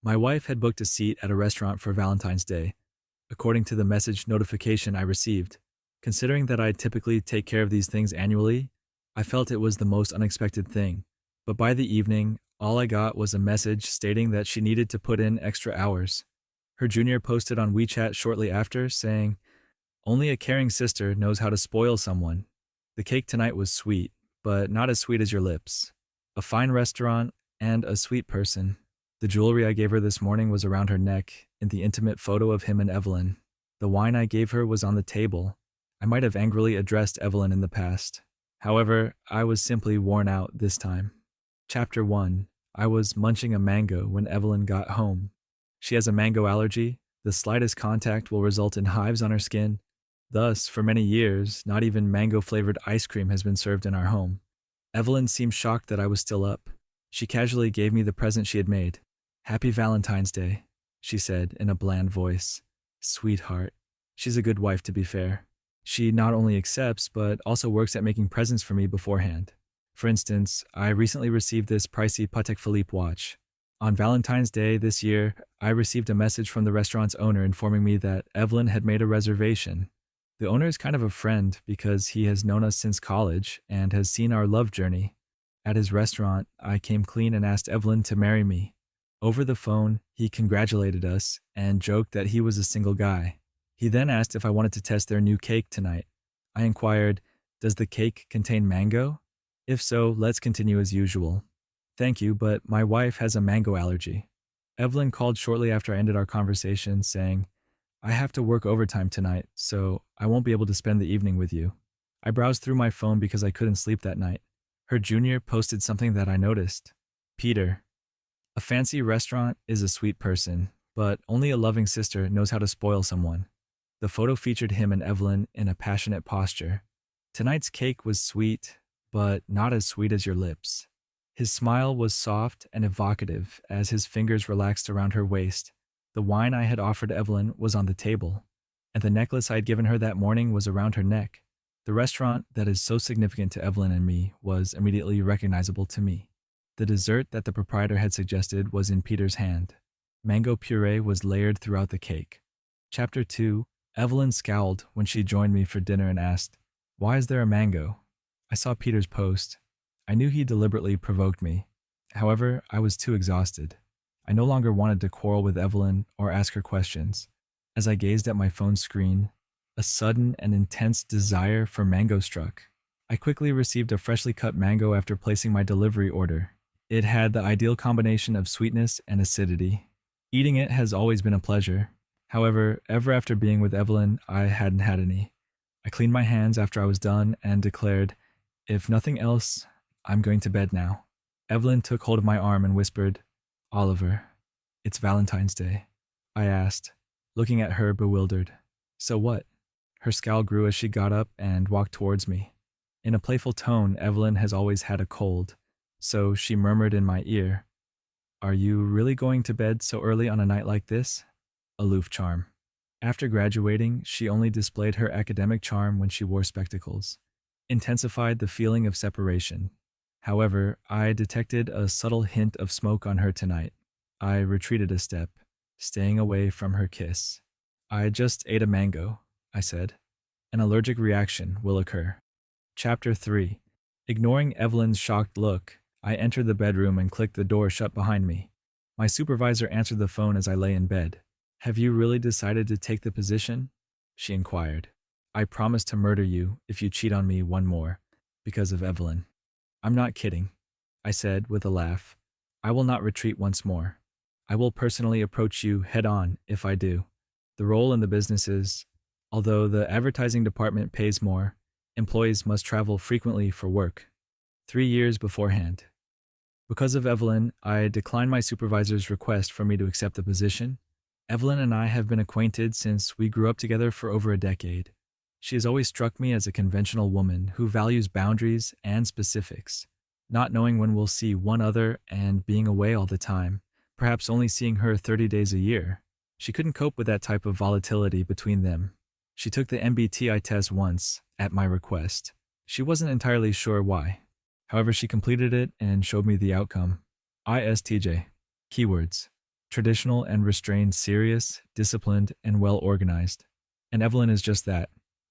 My wife had booked a seat at a restaurant for Valentine's Day, according to the message notification I received. Considering that I typically take care of these things annually, I felt it was the most unexpected thing. But by the evening, all I got was a message stating that she needed to put in extra hours. Her junior posted on WeChat shortly after, saying, "Only a caring sister knows how to spoil someone. The cake tonight was sweet, but not as sweet as your lips. A fine restaurant and a sweet person. The jewelry I gave her this morning was around her neck in the intimate photo of him and Evelyn. The wine I gave her was on the table. I might have angrily addressed Evelyn in the past. However, I was simply worn out this time." Chapter 1. I was munching a mango when Evelyn got home. She has a mango allergy. The slightest contact will result in hives on her skin. Thus, for many years, not even mango-flavored ice cream has been served in our home. Evelyn seemed shocked that I was still up. She casually gave me the present she had made. "Happy Valentine's Day," she said in a bland voice. Sweetheart. She's a good wife, to be fair. She not only accepts, but also works at making presents for me beforehand. For instance, I recently received this pricey Patek Philippe watch. On Valentine's Day this year, I received a message from the restaurant's owner informing me that Evelyn had made a reservation. The owner is kind of a friend because he has known us since college and has seen our love journey. At his restaurant, I came clean and asked Evelyn to marry me. Over the phone, he congratulated us and joked that he was a single guy. He then asked if I wanted to test their new cake tonight. I inquired, "Does the cake contain mango? If so, let's continue as usual." "Thank you, but my wife has a mango allergy." Evelyn called shortly after I ended our conversation, saying, "I have to work overtime tonight, so I won't be able to spend the evening with you." I browsed through my phone because I couldn't sleep that night. Her junior posted something that I noticed. Peter. A fancy restaurant is a sweet person, but only a loving sister knows how to spoil someone. The photo featured him and Evelyn in a passionate posture. Tonight's cake was sweet, but not as sweet as your lips. His smile was soft and evocative as his fingers relaxed around her waist. The wine I had offered Evelyn was on the table, and the necklace I had given her that morning was around her neck. The restaurant that is so significant to Evelyn and me was immediately recognizable to me. The dessert that the proprietor had suggested was in Peter's hand. Mango puree was layered throughout the cake. Chapter 2. Evelyn scowled when she joined me for dinner and asked, "Why is there a mango?" I saw Peter's post. I knew he deliberately provoked me. However, I was too exhausted. I no longer wanted to quarrel with Evelyn or ask her questions. As I gazed at my phone screen, a sudden and intense desire for mango struck. I quickly received a freshly cut mango after placing my delivery order. It had the ideal combination of sweetness and acidity. Eating it has always been a pleasure. However, ever after being with Evelyn, I hadn't had any. I cleaned my hands after I was done and declared, "If nothing else, I'm going to bed now." Evelyn took hold of my arm and whispered, "Oliver, it's Valentine's Day." I asked, looking at her bewildered. "So what?" Her scowl grew as she got up and walked towards me. In a playful tone, Evelyn has always had a cold, so she murmured in my ear, "Are you really going to bed so early on a night like this?" Aloof charm. After graduating, she only displayed her academic charm when she wore spectacles, intensified the feeling of separation. However, I detected a subtle hint of smoke on her tonight. I retreated a step, staying away from her kiss. "I just ate a mango," I said. "An allergic reaction will occur." Chapter 3. Ignoring Evelyn's shocked look, I entered the bedroom and clicked the door shut behind me. My supervisor answered the phone as I lay in bed. "Have you really decided to take the position?" she inquired. "I promise to murder you if you cheat on me one more, because of Evelyn." "I'm not kidding," I said with a laugh. "I will not retreat once more. I will personally approach you head on if I do. The role in the business is, although the advertising department pays more, employees must travel frequently for work. 3 years beforehand. Because of Evelyn, I declined my supervisor's request for me to accept the position. Evelyn and I have been acquainted since we grew up together for over a decade. She has always struck me as a conventional woman who values boundaries and specifics, not knowing when we'll see one other and being away all the time, perhaps only seeing her 30 days a year. She couldn't cope with that type of volatility between them. She took the MBTI test once, at my request. She wasn't entirely sure why. However, she completed it and showed me the outcome. ISTJ. Keywords: Traditional and restrained, serious, disciplined, and well organized. And Evelyn is just that.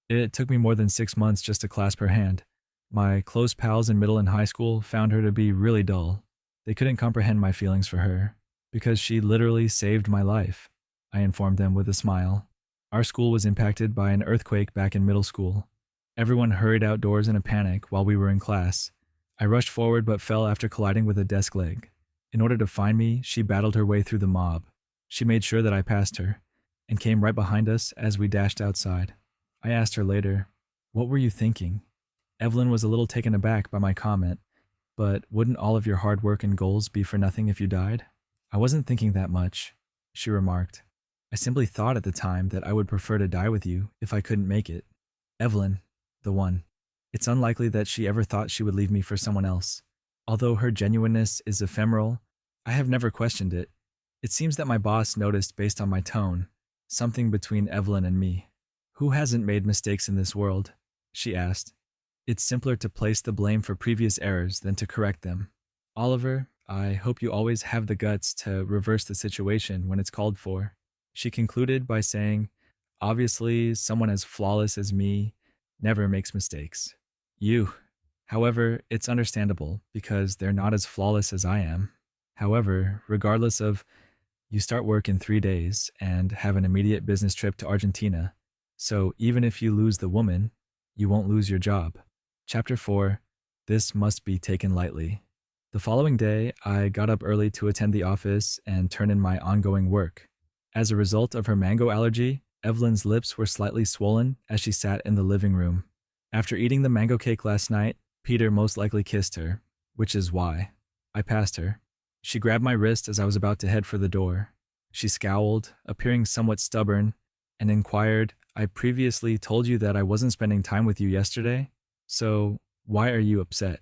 It took me more than 6 months just to clasp her hand. My close pals in middle and high school found her to be really dull. They couldn't comprehend my feelings for her, because she literally saved my life, I informed them with a smile. Our school was impacted by an earthquake back in middle school. Everyone hurried outdoors in a panic while we were in class. I rushed forward but fell after colliding with a desk leg. In order to find me, she battled her way through the mob. She made sure that I passed her, and came right behind us as we dashed outside. I asked her later, "What were you thinking?" Evelyn was a little taken aback by my comment, but wouldn't all of your hard work and goals be for nothing if you died? I wasn't thinking that much, she remarked. I simply thought at the time that I would prefer to die with you if I couldn't make it. Evelyn, the one. It's unlikely that she ever thought she would leave me for someone else. Although her genuineness is ephemeral, I have never questioned it. It seems that my boss noticed based on my tone, something between Evelyn and me. Who hasn't made mistakes in this world? She asked. It's simpler to place the blame for previous errors than to correct them. Oliver, I hope you always have the guts to reverse the situation when it's called for. She concluded by saying, obviously, someone as flawless as me never makes mistakes. You. However, it's understandable because they're not as flawless as I am. However, regardless of, you start work in 3 days and have an immediate business trip to Argentina. So even if you lose the woman, you won't lose your job. Chapter 4. This must be taken lightly. The following day, I got up early to attend the office and turn in my ongoing work. As a result of her mango allergy, Evelyn's lips were slightly swollen as she sat in the living room. After eating the mango cake last night, Peter most likely kissed her, which is why. I passed her. She grabbed my wrist as I was about to head for the door. She scowled, appearing somewhat stubborn, and inquired, I previously told you that I wasn't spending time with you yesterday, so why are you upset?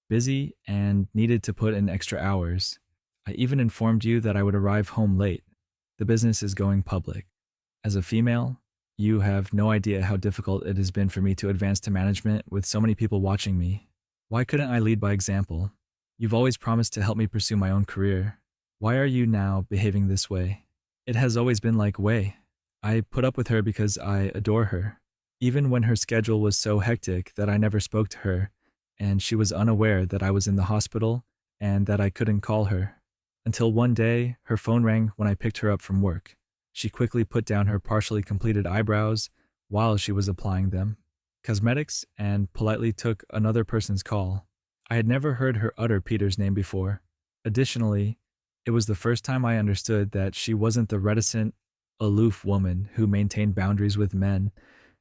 Busy and needed to put in extra hours. I even informed you that I would arrive home late. The business is going public. As a female, you have no idea how difficult it has been for me to advance to management with so many people watching me. Why couldn't I lead by example? You've always promised to help me pursue my own career. Why are you now behaving this way? It has always been like way. I put up with her because I adore her. Even when her schedule was so hectic that I never spoke to her, and she was unaware that I was in the hospital and that I couldn't call her. Until one day, her phone rang when I picked her up from work. She quickly put down her partially completed eyebrows while she was applying them, cosmetics, and politely took another person's call. I had never heard her utter Peter's name before. Additionally, it was the first time I understood that she wasn't the reticent, aloof woman who maintained boundaries with men,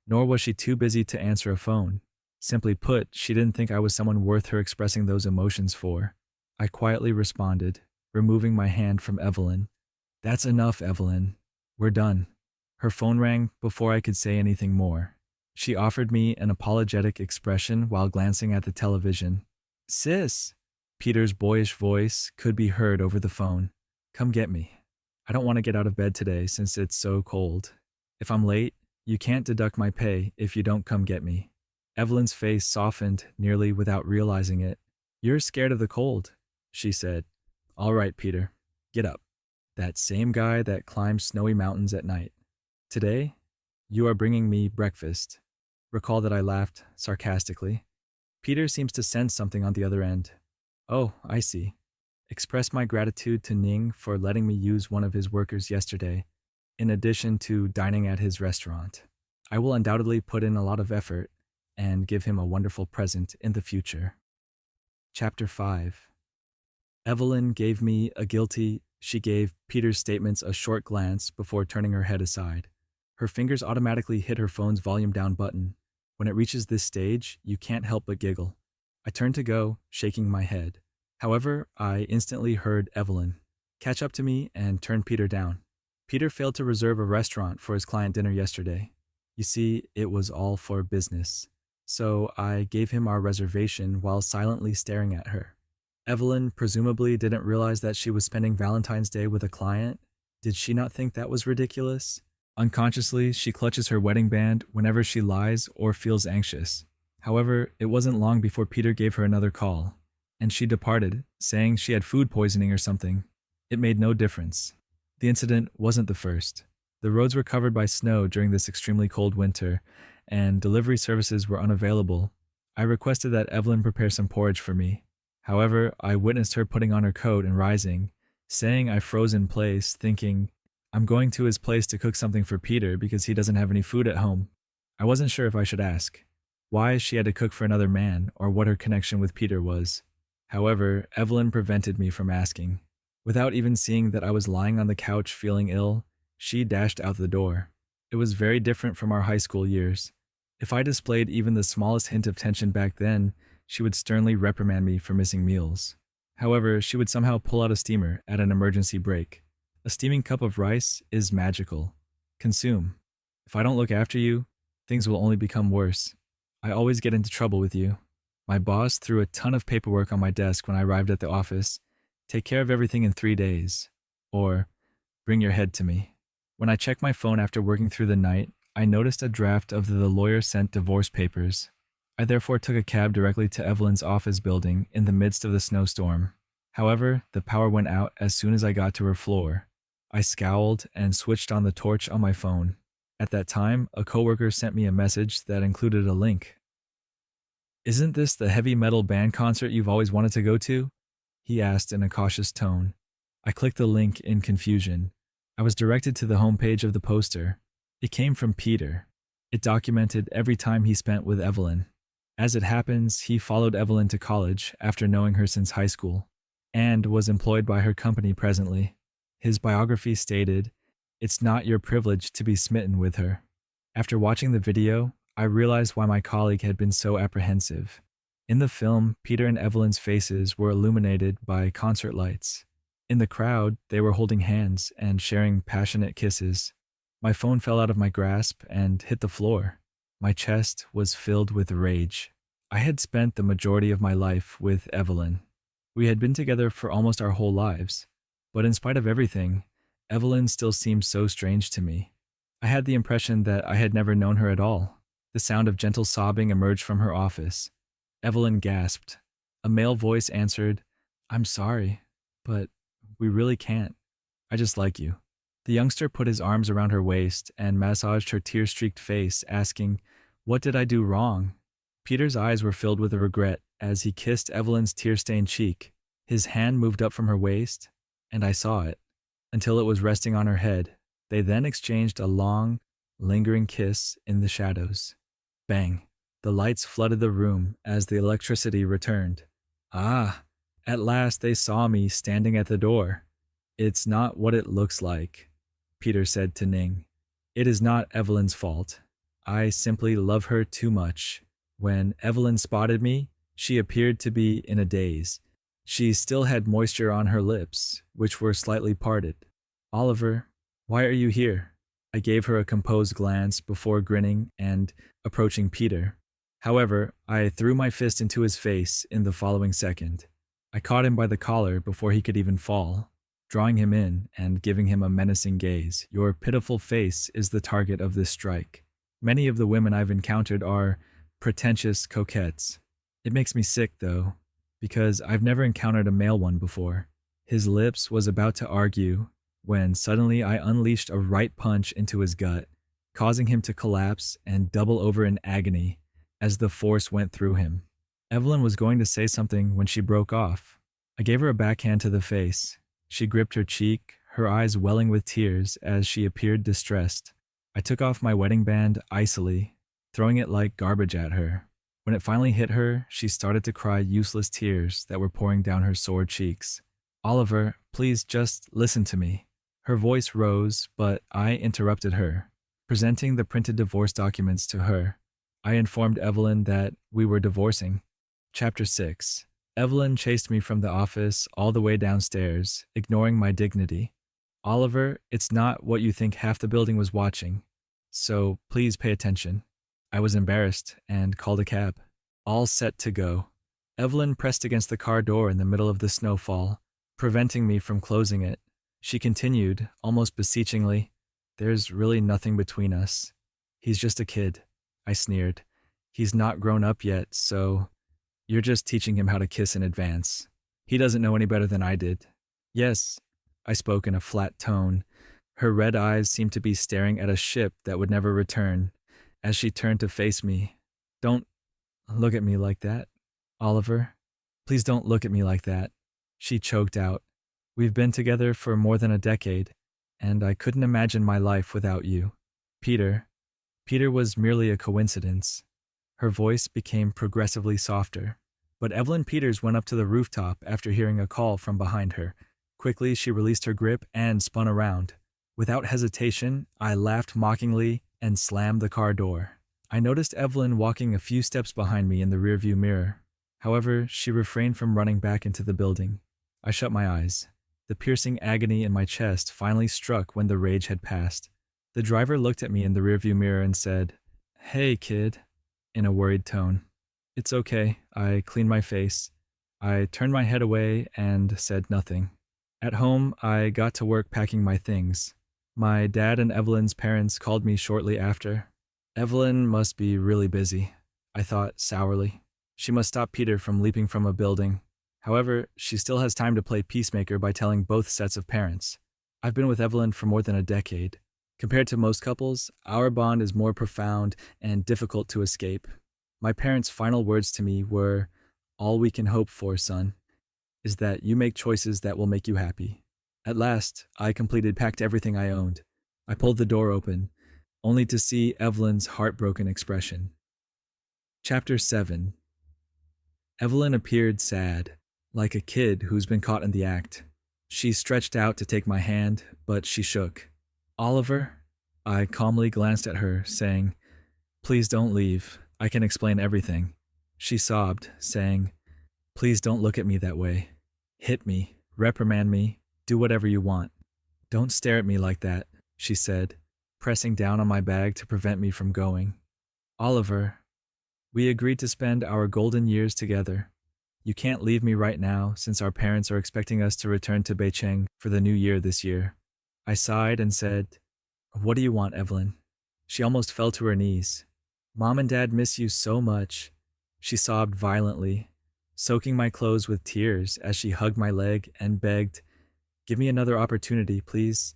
nor was she too busy to answer a phone. Simply put, she didn't think I was someone worth her expressing those emotions for. I quietly responded, removing my hand from Evelyn. That's enough, Evelyn. We're done. Her phone rang before I could say anything more. She offered me an apologetic expression while glancing at the television. Sis! Peter's boyish voice could be heard over the phone. Come get me. I don't want to get out of bed today since it's so cold. If I'm late, you can't deduct my pay if you don't come get me. Evelyn's face softened nearly without realizing it. You're scared of the cold, she said. All right, Peter, get up. That same guy that climbs snowy mountains at night. Today, you are bringing me breakfast. Recall that I laughed sarcastically. Peter seems to sense something on the other end. Oh, I see. Express my gratitude to Ning for letting me use one of his workers yesterday, in addition to dining at his restaurant. I will undoubtedly put in a lot of effort and give him a wonderful present in the future. Chapter 5. Evelyn gave me a guilty. She gave Peter's statements a short glance before turning her head aside. Her fingers automatically hit her phone's volume down button. When it reaches this stage, you can't help but giggle. I turned to go, shaking my head. However, I instantly heard Evelyn catch up to me and turn Peter down. Peter failed to reserve a restaurant for his client dinner yesterday. You see, it was all for business. So I gave him our reservation while silently staring at her. Evelyn presumably didn't realize that she was spending Valentine's Day with a client. Did she not think that was ridiculous? Unconsciously, she clutches her wedding band whenever she lies or feels anxious. However, it wasn't long before Peter gave her another call, and she departed, saying she had food poisoning or something. It made no difference. The incident wasn't the first. The roads were covered by snow during this extremely cold winter, and delivery services were unavailable. I requested that Evelyn prepare some porridge for me. However, I witnessed her putting on her coat and rising, saying I froze in place, thinking, I'm going to his place to cook something for Peter because he doesn't have any food at home. I wasn't sure if I should ask why she had to cook for another man or what her connection with Peter was. However, Evelyn prevented me from asking. Without even seeing that I was lying on the couch feeling ill, she dashed out the door. It was very different from our high school years. If I displayed even the smallest hint of tension back then, she would sternly reprimand me for missing meals. However, she would somehow pull out a steamer at an emergency break. A steaming cup of rice is magical. Consume. If I don't look after you, things will only become worse. I always get into trouble with you. My boss threw a ton of paperwork on my desk when I arrived at the office. Take care of everything in 3 days. Or, bring your head to me. When I checked my phone after working through the night, I noticed a draft of the lawyer-sent divorce papers. I therefore took a cab directly to Evelyn's office building in the midst of the snowstorm. However, the power went out as soon as I got to her floor. I scowled and switched on the torch on my phone. At that time, a coworker sent me a message that included a link. Isn't this the heavy metal band concert you've always wanted to go to? He asked in a cautious tone. I clicked the link in confusion. I was directed to the homepage of the poster. It came from Peter. It documented every time he spent with Evelyn. As it happens, he followed Evelyn to college after knowing her since high school, and was employed by her company presently. His biography stated, "It's not your privilege to be smitten with her." After watching the video, I realized why my colleague had been so apprehensive. In the film, Peter and Evelyn's faces were illuminated by concert lights. In the crowd, they were holding hands and sharing passionate kisses. My phone fell out of my grasp and hit the floor. My chest was filled with rage. I had spent the majority of my life with Evelyn. We had been together for almost our whole lives. But in spite of everything, Evelyn still seemed so strange to me. I had the impression that I had never known her at all. The sound of gentle sobbing emerged from her office. Evelyn gasped. A male voice answered, "I'm sorry, but we really can't. I just like you." The youngster put his arms around her waist and massaged her tear-streaked face, asking, "What did I do wrong?" Peter's eyes were filled with regret as he kissed Evelyn's tear-stained cheek. His hand moved up from her waist, and I saw it, until it was resting on her head. They then exchanged a long, lingering kiss in the shadows. Bang! The lights flooded the room as the electricity returned. Ah! At last they saw me standing at the door. "It's not what it looks like," Peter said to Ning. "It is not Evelyn's fault. I simply love her too much." When Evelyn spotted me, she appeared to be in a daze. She still had moisture on her lips, which were slightly parted. "Oliver, why are you here?" I gave her a composed glance before grinning and approaching Peter. However, I threw my fist into his face in the following second. I caught him by the collar before he could even fall, drawing him in and giving him a menacing gaze. "Your pitiful face is the target of this strike. Many of the women I've encountered are pretentious coquettes. It makes me sick, though, because I've never encountered a male one before." His lips was about to argue when suddenly I unleashed a right punch into his gut, causing him to collapse and double over in agony as the force went through him. Evelyn was going to say something when she broke off. I gave her a backhand to the face. She gripped her cheek, her eyes welling with tears as she appeared distressed. I took off my wedding band icily, throwing it like garbage at her. When it finally hit her, she started to cry useless tears that were pouring down her sore cheeks. "Oliver, please just listen to me." Her voice rose, but I interrupted her. Presenting the printed divorce documents to her, I informed Evelyn that we were divorcing. Chapter 6. Evelyn chased me from the office all the way downstairs, ignoring my dignity. "Oliver, it's not what you think half the building was watching, so please pay attention." I was embarrassed and called a cab. All set to go. Evelyn pressed against the car door in the middle of the snowfall, preventing me from closing it. She continued, almost beseechingly, "There's really nothing between us. He's just a kid." I sneered. "He's not grown up yet, so you're just teaching him how to kiss in advance. He doesn't know any better than I did." "Yes, I spoke in a flat tone. Her red eyes seemed to be staring at a ship that would never return. As she turned to face me, "Don't look at me like that, Oliver. Please don't look at me like that," she choked out. "We've been together for more than a decade, and I couldn't imagine my life without you. Peter. Peter was merely a coincidence." Her voice became progressively softer. But Evelyn Peters went up to the rooftop after hearing a call from behind her. Quickly, she released her grip and spun around. Without hesitation, I laughed mockingly and slammed the car door. I noticed Evelyn walking a few steps behind me in the rearview mirror. However, she refrained from running back into the building. I shut my eyes. The piercing agony in my chest finally struck when the rage had passed. The driver looked at me in the rearview mirror and said, "Hey, kid," in a worried tone. "It's okay." I cleaned my face. I turned my head away and said nothing. At home, I got to work packing my things. My dad and Evelyn's parents called me shortly after. Evelyn must be really busy, I thought sourly. She must stop Peter from leaping from a building. However, she still has time to play peacemaker by telling both sets of parents. I've been with Evelyn for more than a decade. Compared to most couples, our bond is more profound and difficult to escape. My parents' final words to me were, "All we can hope for, son, is that you make choices that will make you happy." At last, I packed everything I owned. I pulled the door open, only to see Evelyn's heartbroken expression. Chapter 7. Evelyn appeared sad, like a kid who's been caught in the act. She stretched out to take my hand, but she shook. "Oliver?" I calmly glanced at her, saying, "Please don't leave. I can explain everything." She sobbed, saying, "Please don't look at me that way. Hit me, reprimand me, do whatever you want. Don't stare at me like that," she said, pressing down on my bag to prevent me from going. "Oliver, we agreed to spend our golden years together. You can't leave me right now since our parents are expecting us to return to Beijing for the new year this year." I sighed and said, "What do you want, Evelyn?" She almost fell to her knees. "Mom and Dad miss you so much." She sobbed violently, soaking my clothes with tears as she hugged my leg and begged, "Give me another opportunity, please."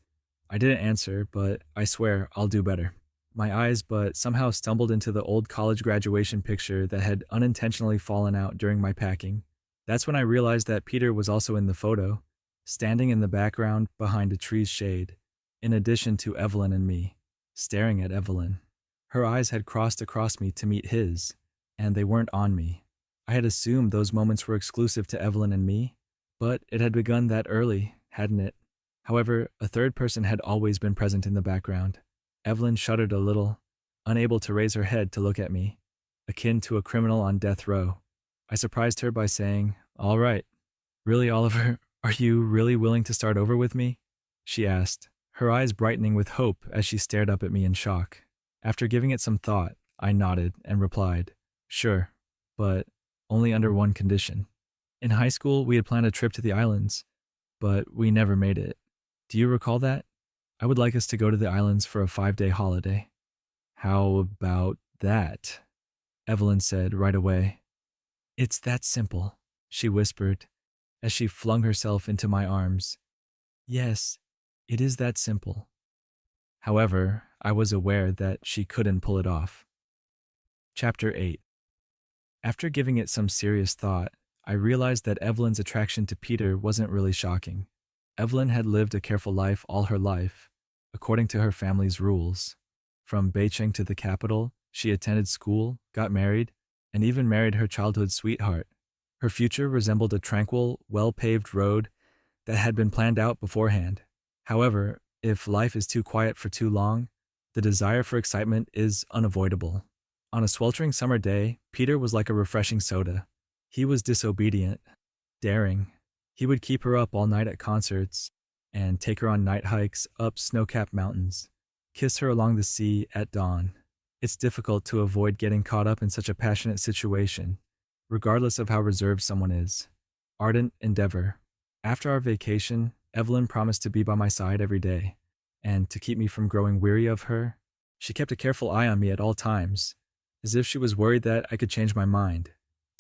I didn't answer, but I swear I'll do better. My eyes but somehow stumbled into the old college graduation picture that had unintentionally fallen out during my packing. That's when I realized that Peter was also in the photo, standing in the background behind a tree's shade, in addition to Evelyn and me, staring at Evelyn. Her eyes had crossed across me to meet his, and they weren't on me. I had assumed those moments were exclusive to Evelyn and me, but it had begun that early, hadn't it? However, a third person had always been present in the background. Evelyn shuddered a little, unable to raise her head to look at me, akin to a criminal on death row. I surprised her by saying, "All right. Really, Oliver, are you really willing to start over with me?" she asked, her eyes brightening with hope as she stared up at me in shock. After giving it some thought, I nodded and replied, "Sure, but only under one condition. In high school, we had planned a trip to the islands, but we never made it. Do you recall that? I would like us to go to the islands for a 5-day holiday." "How about that?" Evelyn said right away. "It's that simple," she whispered as she flung herself into my arms. "Yes, it is that simple." However, I was aware that she couldn't pull it off. Chapter 8. After giving it some serious thought, I realized that Evelyn's attraction to Peter wasn't really shocking. Evelyn had lived a careful life all her life, according to her family's rules. From Beijing to the capital, she attended school, got married, and even married her childhood sweetheart. Her future resembled a tranquil, well-paved road that had been planned out beforehand. However, if life is too quiet for too long, the desire for excitement is unavoidable. On a sweltering summer day, Peter was like a refreshing soda. He was disobedient, daring. He would keep her up all night at concerts and take her on night hikes up snow-capped mountains, kiss her along the sea at dawn. It's difficult to avoid getting caught up in such a passionate situation, regardless of how reserved someone is. Ardent endeavor. After our vacation, Evelyn promised to be by my side every day, and to keep me from growing weary of her, she kept a careful eye on me at all times, as if she was worried that I could change my mind.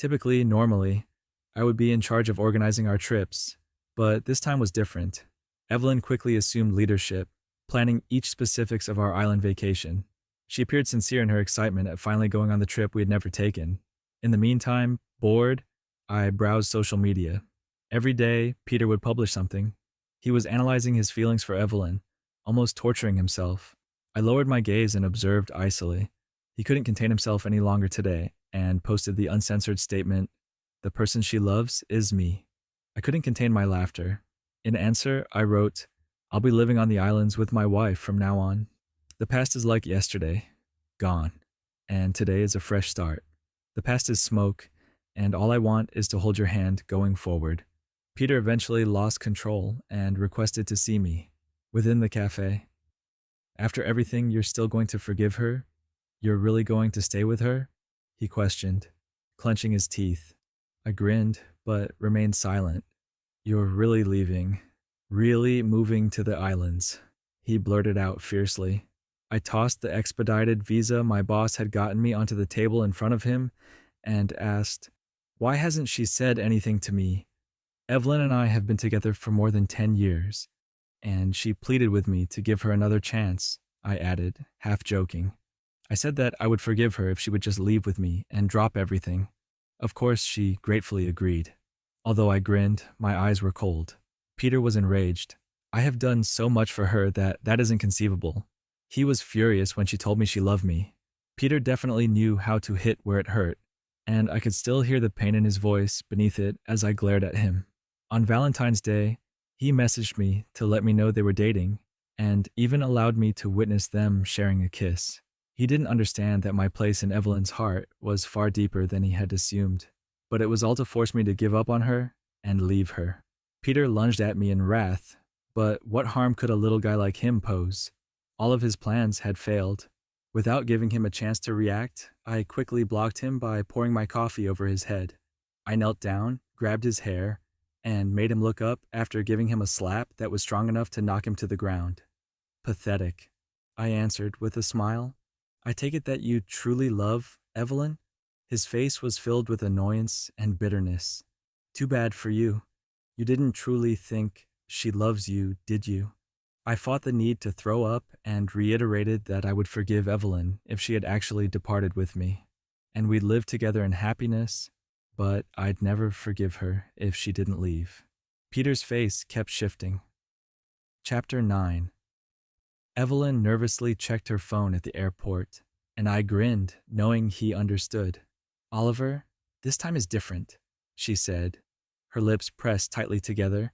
Normally, I would be in charge of organizing our trips, but this time was different. Evelyn quickly assumed leadership, planning each specifics of our island vacation. She appeared sincere in her excitement at finally going on the trip we had never taken. In the meantime, bored, I browsed social media. Every day, Peter would publish something. He was analyzing his feelings for Evelyn, almost torturing himself. I lowered my gaze and observed icily. He couldn't contain himself any longer today and posted the uncensored statement, "The person she loves is me." I couldn't contain my laughter. In answer, I wrote, "I'll be living on the islands with my wife from now on. The past is like yesterday, gone, and today is a fresh start. The past is smoke, and all I want is to hold your hand going forward." Peter eventually lost control and requested to see me. Within the cafe. "After everything, you're still going to forgive her? You're really going to stay with her?" he questioned, clenching his teeth. I grinned, but remained silent. "You're really leaving, really moving to the islands," he blurted out fiercely. I tossed the expedited visa my boss had gotten me onto the table in front of him and asked, "Why hasn't she said anything to me? Evelyn and I have been together for more than 10 years, and she pleaded with me to give her another chance," I added, half joking. I said that I would forgive her if she would just leave with me and drop everything. Of course, she gratefully agreed. Although I grinned, my eyes were cold. Peter was enraged. I have done so much for her that isn't conceivable. He was furious when she told me she loved me. Peter definitely knew how to hit where it hurt, and I could still hear the pain in his voice beneath it as I glared at him. On Valentine's Day, he messaged me to let me know they were dating, and even allowed me to witness them sharing a kiss. He didn't understand that my place in Evelyn's heart was far deeper than he had assumed, but it was all to force me to give up on her and leave her. Peter lunged at me in wrath, but what harm could a little guy like him pose? All of his plans had failed. Without giving him a chance to react, I quickly blocked him by pouring my coffee over his head. I knelt down, grabbed his hair, and made him look up after giving him a slap that was strong enough to knock him to the ground. "Pathetic," I answered with a smile. "I take it that you truly love Evelyn?" His face was filled with annoyance and bitterness. "Too bad for you. You didn't truly think she loves you, did you?" I fought the need to throw up and reiterated that I would forgive Evelyn if she had actually departed with me, and we'd live together in happiness, but I'd never forgive her if she didn't leave. Peter's face kept shifting. Chapter 9. Evelyn nervously checked her phone at the airport, and I grinned, knowing he understood. "Oliver, this time is different," she said, her lips pressed tightly together.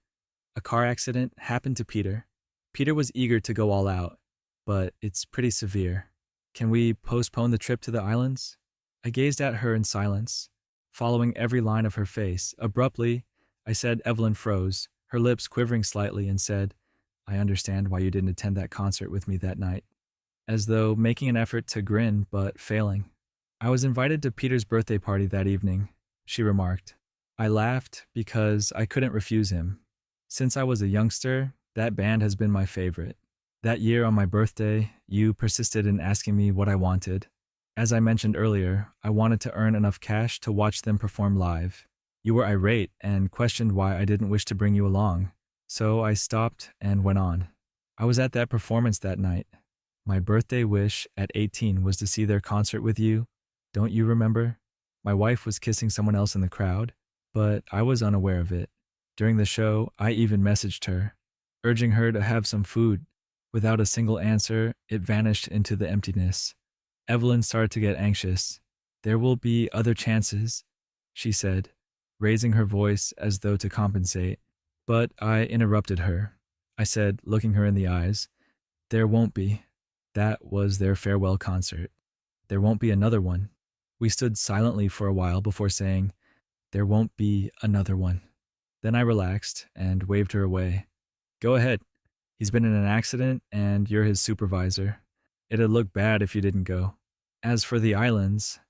"A car accident happened to Peter. Peter was eager to go all out, but it's pretty severe. Can we postpone the trip to the islands?" I gazed at her in silence, following every line of her face. Abruptly, I said Evelyn froze, her lips quivering slightly, and said, "I understand why you didn't attend that concert with me that night," as though making an effort to grin but failing. "I was invited to Peter's birthday party that evening," she remarked. I laughed because I couldn't refuse him. Since I was a youngster, that band has been my favorite. That year on my birthday, you persisted in asking me what I wanted. As I mentioned earlier, I wanted to earn enough cash to watch them perform live. You were irate and questioned why I didn't wish to bring you along, so I stopped and went on. I was at that performance that night. My birthday wish at 18 was to see their concert with you. Don't you remember? My wife was kissing someone else in the crowd, but I was unaware of it. During the show, I even messaged her, urging her to have some food. Without a single answer, it vanished into the emptiness. Evelyn started to get anxious. "There will be other chances," she said, raising her voice as though to compensate. But I interrupted her. I said, looking her in the eyes, "There won't be. That was their farewell concert. There won't be another one." We stood silently for a while before saying, "There won't be another one." Then I relaxed and waved her away. "Go ahead. He's been in an accident and you're his supervisor. It'd look bad if you didn't go." As for the islands,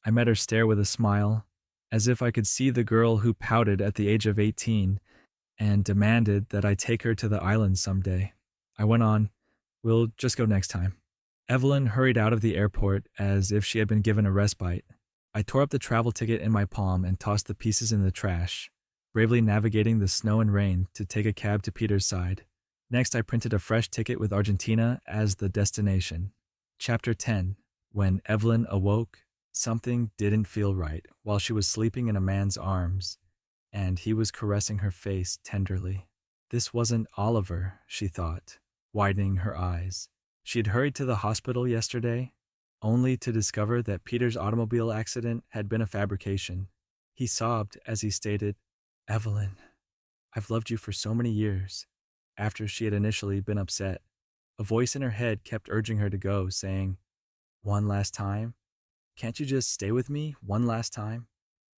I met her stare with a smile, as if I could see the girl who pouted at the age of 18 and demanded that I take her to the islands someday. I went on, "We'll just go next time." Evelyn hurried out of the airport as if she had been given a respite. I tore up the travel ticket in my palm and tossed the pieces in the trash, bravely navigating the snow and rain to take a cab to Peter's side. Next, I printed a fresh ticket with Argentina as the destination. Chapter 10. When Evelyn awoke, something didn't feel right while she was sleeping in a man's arms, and he was caressing her face tenderly. This wasn't Oliver, she thought, widening her eyes. She had hurried to the hospital yesterday, only to discover that Peter's automobile accident had been a fabrication. He sobbed as he stated, "Evelyn, I've loved you for so many years." After she had initially been upset, a voice in her head kept urging her to go, saying, "One last time? Can't you just stay with me one last time?"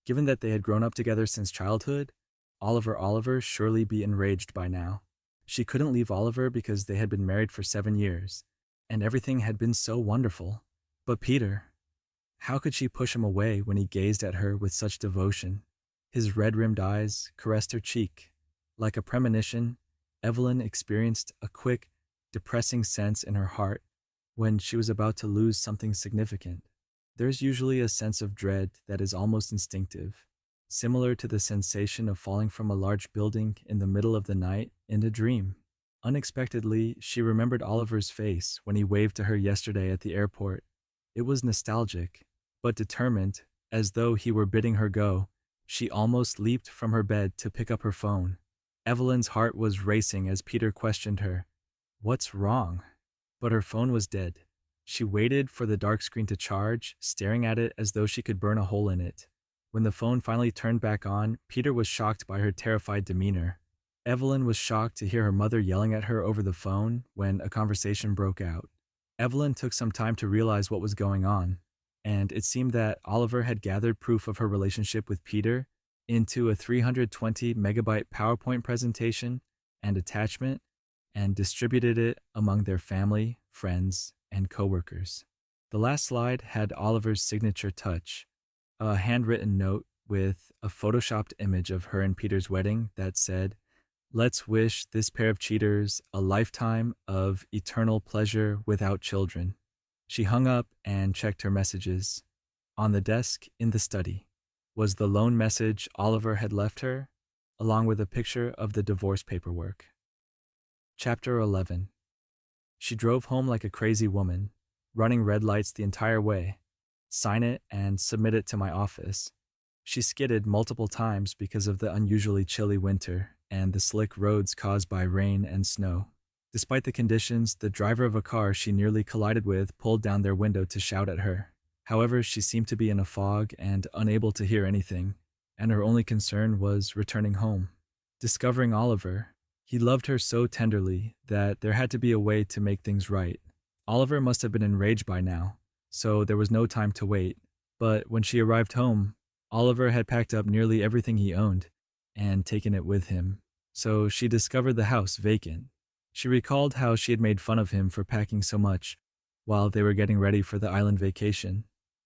Given that they had grown up together since childhood, Oliver surely be enraged by now. She couldn't leave Oliver because they had been married for 7 years, and everything had been so wonderful. But Peter, how could she push him away when he gazed at her with such devotion? His red-rimmed eyes caressed her cheek. Like a premonition, Evelyn experienced a quick, depressing sense in her heart when she was about to lose something significant. There's usually a sense of dread that is almost instinctive, similar to the sensation of falling from a large building in the middle of the night in a dream. Unexpectedly, she remembered Oliver's face when he waved to her yesterday at the airport. It was nostalgic, but determined, as though he were bidding her go. She almost leaped from her bed to pick up her phone. Evelyn's heart was racing as Peter questioned her. "What's wrong?" But her phone was dead. She waited for the dark screen to charge, staring at it as though she could burn a hole in it. When the phone finally turned back on, Peter was shocked by her terrified demeanor. Evelyn was shocked to hear her mother yelling at her over the phone when a conversation broke out. Evelyn took some time to realize what was going on, and it seemed that Oliver had gathered proof of her relationship with Peter into a 320 megabyte PowerPoint presentation and attachment and distributed it among their family, friends, and coworkers. The last slide had Oliver's signature touch, a handwritten note with a photoshopped image of her and Peter's wedding that said, "Let's wish this pair of cheaters a lifetime of eternal pleasure without children." She hung up and checked her messages. On the desk in the study was the lone message Oliver had left her, along with a picture of the divorce paperwork. Chapter 11. She drove home like a crazy woman, running red lights the entire way. Sign it and submit it to my office. She skidded multiple times because of the unusually chilly winter and the slick roads caused by rain and snow. Despite the conditions, the driver of a car she nearly collided with pulled down their window to shout at her. However, she seemed to be in a fog and unable to hear anything, and her only concern was returning home. Discovering Oliver, he loved her so tenderly that there had to be a way to make things right. Oliver must have been enraged by now, so there was no time to wait. But when she arrived home, Oliver had packed up nearly everything he owned and taken it with him, so she discovered the house vacant. She recalled how she had made fun of him for packing so much while they were getting ready for the island vacation.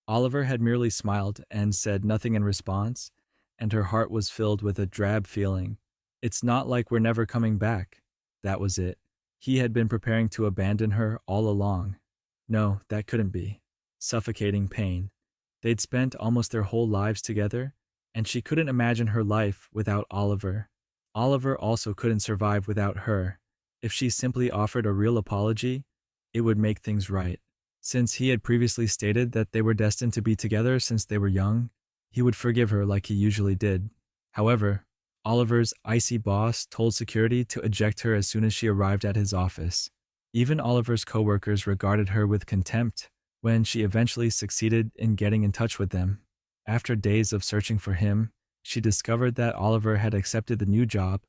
Oliver had merely smiled and said nothing in response, and her heart was filled with a drab feeling. It's not like we're never coming back. That was it. He had been preparing to abandon her all along. No, that couldn't be. Suffocating pain. They'd spent almost their whole lives together, and she couldn't imagine her life without Oliver. Oliver also couldn't survive without her. If she simply offered a real apology, it would make things right. Since he had previously stated that they were destined to be together since they were young, he would forgive her like he usually did. However, Oliver's icy boss told security to eject her as soon as she arrived at his office. Even Oliver's coworkers regarded her with contempt when she eventually succeeded in getting in touch with them. After days of searching for him, she discovered that Oliver had accepted the new job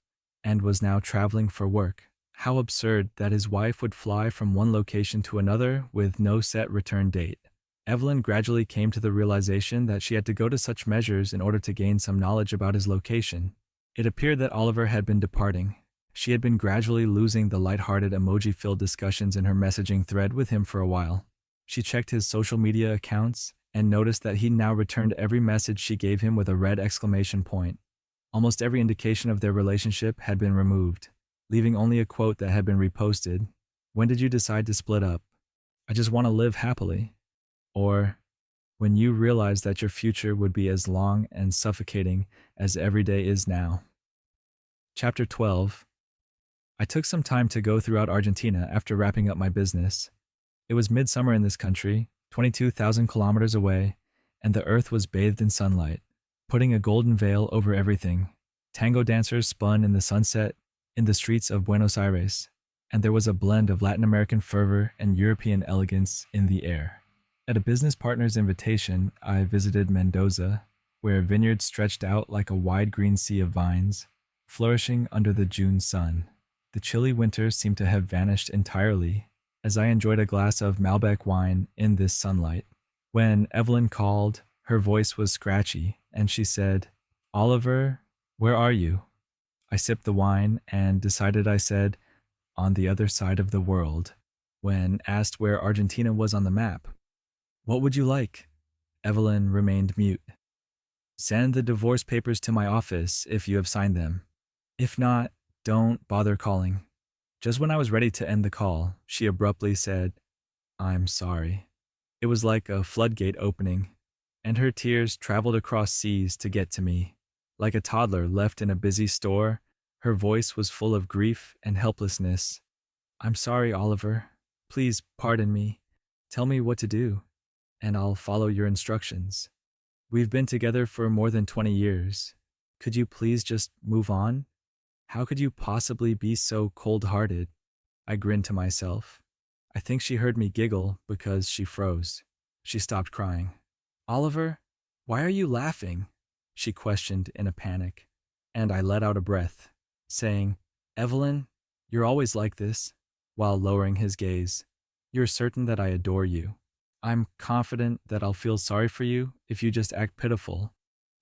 and was now traveling for work. How absurd that his wife would fly from one location to another with no set return date. Evelyn gradually came to the realization that she had to go to such measures in order to gain some knowledge about his location. It appeared that Oliver had been departing. She had been gradually losing the lighthearted emoji-filled discussions in her messaging thread with him for a while. She checked his social media accounts and noticed that he now returned every message she gave him with a red exclamation point. Almost every indication of their relationship had been removed, leaving only a quote that had been reposted. "When did you decide to split up?" "I just want to live happily." Or, "When you realized that your future would be as long and suffocating as every day is now." Chapter 12. I took some time to go throughout Argentina after wrapping up my business. It was midsummer in this country, 22,000 kilometers away, and the earth was bathed in sunlight, putting a golden veil over everything. Tango dancers spun in the sunset in the streets of Buenos Aires, and there was a blend of Latin American fervor and European elegance in the air. At a business partner's invitation, I visited Mendoza, where vineyards stretched out like a wide green sea of vines, flourishing under the June sun. The chilly winter seemed to have vanished entirely as I enjoyed a glass of Malbec wine in this sunlight. When Evelyn called, her voice was scratchy, and she said, "Oliver, where are you?" I sipped the wine and decided I said, "On the other side of the world," when asked where Argentina was on the map. "What would you like?" Evelyn remained mute. "Send the divorce papers to my office if you have signed them. If not, don't bother calling." Just when I was ready to end the call, she abruptly said, "I'm sorry." It was like a floodgate opening, and her tears traveled across seas to get to me. Like a toddler left in a busy store, her voice was full of grief and helplessness. "I'm sorry, Oliver. Please pardon me. Tell me what to do, and I'll follow your instructions. We've been together for more than 20 years. Could you please just move on? How could you possibly be so cold-hearted?" I grinned to myself. I think she heard me giggle because she froze. She stopped crying. "Oliver, why are you laughing?" she questioned in a panic, and I let out a breath, saying, "Evelyn, you're always like this," while lowering his gaze. "You're certain that I adore you. I'm confident that I'll feel sorry for you if you just act pitiful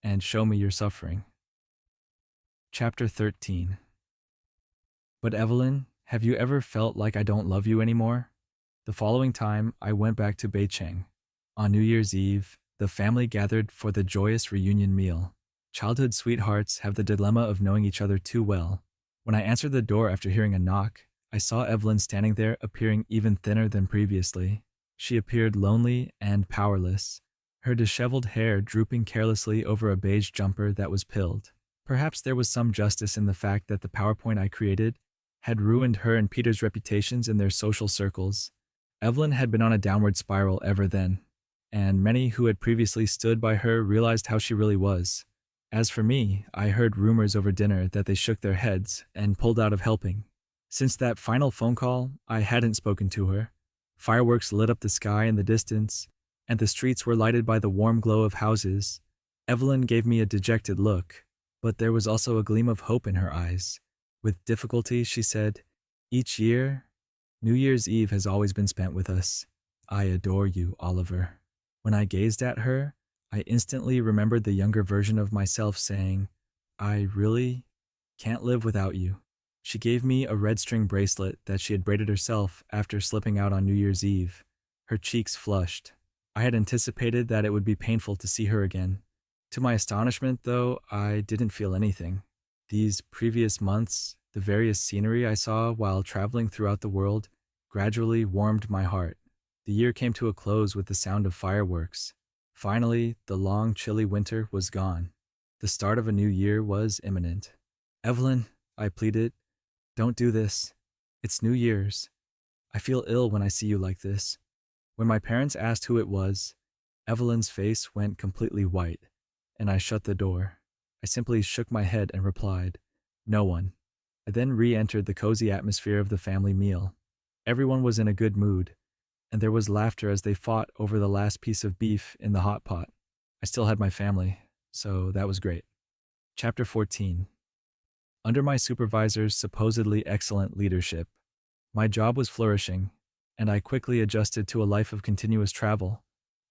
and show me your suffering." Chapter 13. But Evelyn, have you ever felt like I don't love you anymore? The following time, I went back to Beijing. On New Year's Eve, the family gathered for the joyous reunion meal. Childhood sweethearts have the dilemma of knowing each other too well. When I answered the door after hearing a knock, I saw Evelyn standing there appearing even thinner than previously. She appeared lonely and powerless, her disheveled hair drooping carelessly over a beige jumper that was pilled. Perhaps there was some justice in the fact that the PowerPoint I created had ruined her and Peter's reputations in their social circles. Evelyn had been on a downward spiral ever then, and many who had previously stood by her realized how she really was. As for me, I heard rumors over dinner that they shook their heads and pulled out of helping. Since that final phone call, I hadn't spoken to her. Fireworks lit up the sky in the distance, and the streets were lighted by the warm glow of houses. Evelyn gave me a dejected look, but there was also a gleam of hope in her eyes. With difficulty, she said, "Each year, New Year's Eve has always been spent with us. I adore you, Oliver." When I gazed at her, I instantly remembered the younger version of myself saying, "I really can't live without you." She gave me a red string bracelet that she had braided herself after slipping out on New Year's Eve. Her cheeks flushed. I had anticipated that it would be painful to see her again. To my astonishment, though, I didn't feel anything. These previous months, the various scenery I saw while traveling throughout the world, gradually warmed my heart. The year came to a close with the sound of fireworks. Finally, the long, chilly winter was gone. The start of a new year was imminent. "Evelyn," I pleaded, "don't do this. It's New Year's. I feel ill when I see you like this." When my parents asked who it was, Evelyn's face went completely white, and I shut the door. I simply shook my head and replied, "No one." I then re-entered the cozy atmosphere of the family meal. Everyone was in a good mood, and there was laughter as they fought over the last piece of beef in the hot pot. I still had my family, so that was great. Chapter 14. Under my supervisor's supposedly excellent leadership, my job was flourishing, and I quickly adjusted to a life of continuous travel.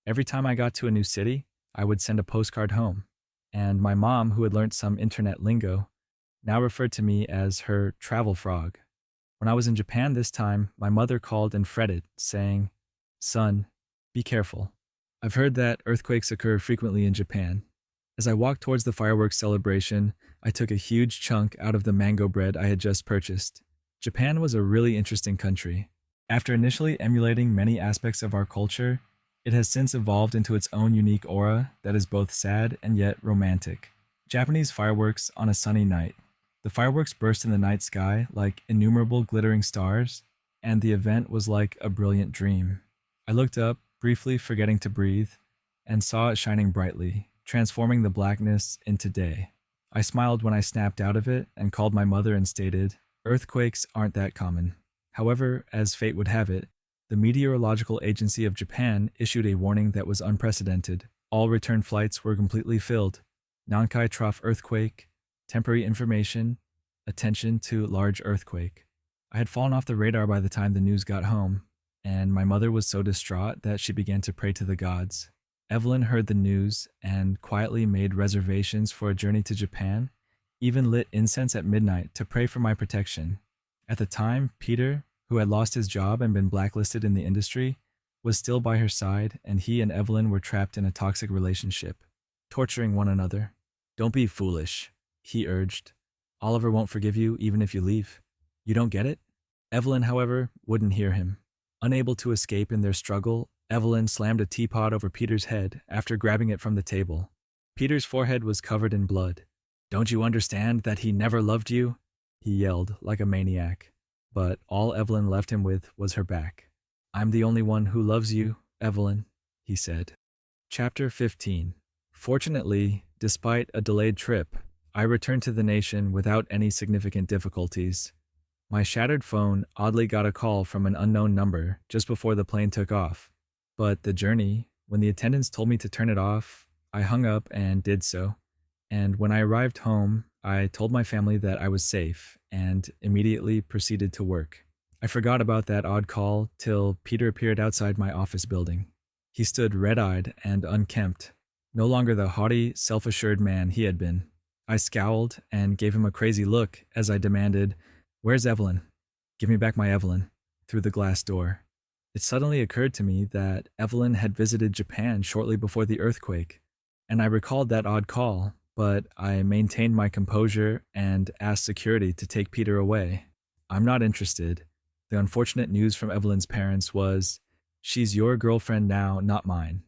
Every time I got to a new city, I would send a postcard home, and my mom, who had learnt some internet lingo, now referred to me as her travel frog. When I was in Japan this time, my mother called and fretted, saying, "Son, be careful. I've heard that earthquakes occur frequently in Japan." As I walked towards the fireworks celebration, I took a huge chunk out of the mango bread I had just purchased. Japan was a really interesting country. After initially emulating many aspects of our culture, it has since evolved into its own unique aura that is both sad and yet romantic. Japanese fireworks on a sunny night. The fireworks burst in the night sky like innumerable glittering stars, and the event was like a brilliant dream. I looked up, briefly forgetting to breathe, and saw it shining brightly, transforming the blackness into day. I smiled when I snapped out of it and called my mother and stated, "Earthquakes aren't that common." However, as fate would have it, the Meteorological Agency of Japan issued a warning that was unprecedented. All return flights were completely filled. Nankai Trough earthquake, temporary information, attention to large earthquake. I had fallen off the radar by the time the news got home, and my mother was so distraught that she began to pray to the gods. Evelyn heard the news and quietly made reservations for a journey to Japan, even lit incense at midnight to pray for my protection. At the time, Peter, who had lost his job and been blacklisted in the industry, was still by her side, and he and Evelyn were trapped in a toxic relationship, torturing one another. "Don't be foolish," he urged. "Oliver won't forgive you even if you leave. You don't get it?" Evelyn, however, wouldn't hear him. Unable to escape in their struggle, Evelyn slammed a teapot over Peter's head after grabbing it from the table. Peter's forehead was covered in blood. "Don't you understand that he never loved you?" he yelled like a maniac. But all Evelyn left him with was her back. "I'm the only one who loves you, Evelyn," he said. Chapter 15. Fortunately, despite a delayed trip, I returned to the nation without any significant difficulties. My shattered phone oddly got a call from an unknown number just before the plane took off. But the journey, when the attendants told me to turn it off, I hung up and did so. And when I arrived home, I told my family that I was safe and immediately proceeded to work. I forgot about that odd call till Peter appeared outside my office building. He stood red-eyed and unkempt, no longer the haughty, self-assured man he had been. I scowled and gave him a crazy look as I demanded, "Where's Evelyn? Give me back my Evelyn," through the glass door. It suddenly occurred to me that Evelyn had visited Japan shortly before the earthquake, and I recalled that odd call, but I maintained my composure and asked security to take Peter away. "I'm not interested. The unfortunate news from Evelyn's parents was, 'She's your girlfriend now, not mine,'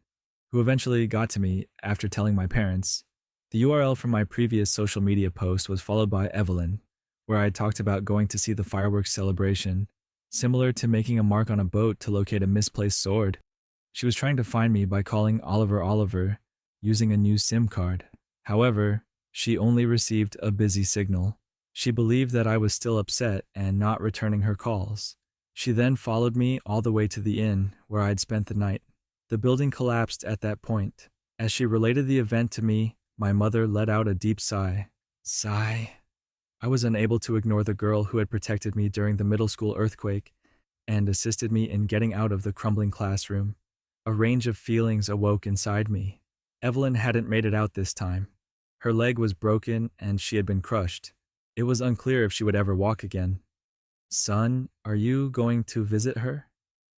who eventually got to me after telling my parents. The URL from my previous social media post was followed by Evelyn, where I talked about going to see the fireworks celebration, similar to making a mark on a boat to locate a misplaced sword. She was trying to find me by calling Oliver using a new SIM card. However, she only received a busy signal. She believed that I was still upset and not returning her calls. She then followed me all the way to the inn where I'd spent the night. The building collapsed at that point. As she related the event to me, my mother let out a deep sigh. I was unable to ignore the girl who had protected me during the middle school earthquake and assisted me in getting out of the crumbling classroom. A range of feelings awoke inside me. Evelyn hadn't made it out this time. Her leg was broken and she had been crushed. It was unclear if she would ever walk again. "Son, are you going to visit her?"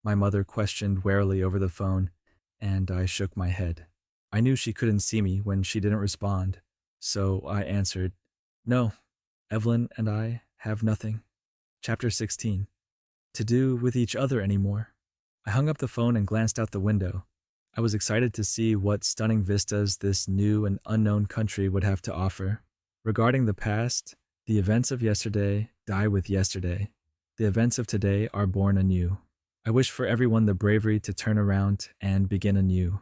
my mother questioned warily over the phone, and I shook my head. I knew she couldn't see me when she didn't respond, so I answered, "No, Evelyn and I have nothing." Chapter 16. To do with each other anymore. I hung up the phone and glanced out the window. I was excited to see what stunning vistas this new and unknown country would have to offer. Regarding the past, the events of yesterday die with yesterday. The events of today are born anew. I wish for everyone the bravery to turn around and begin anew.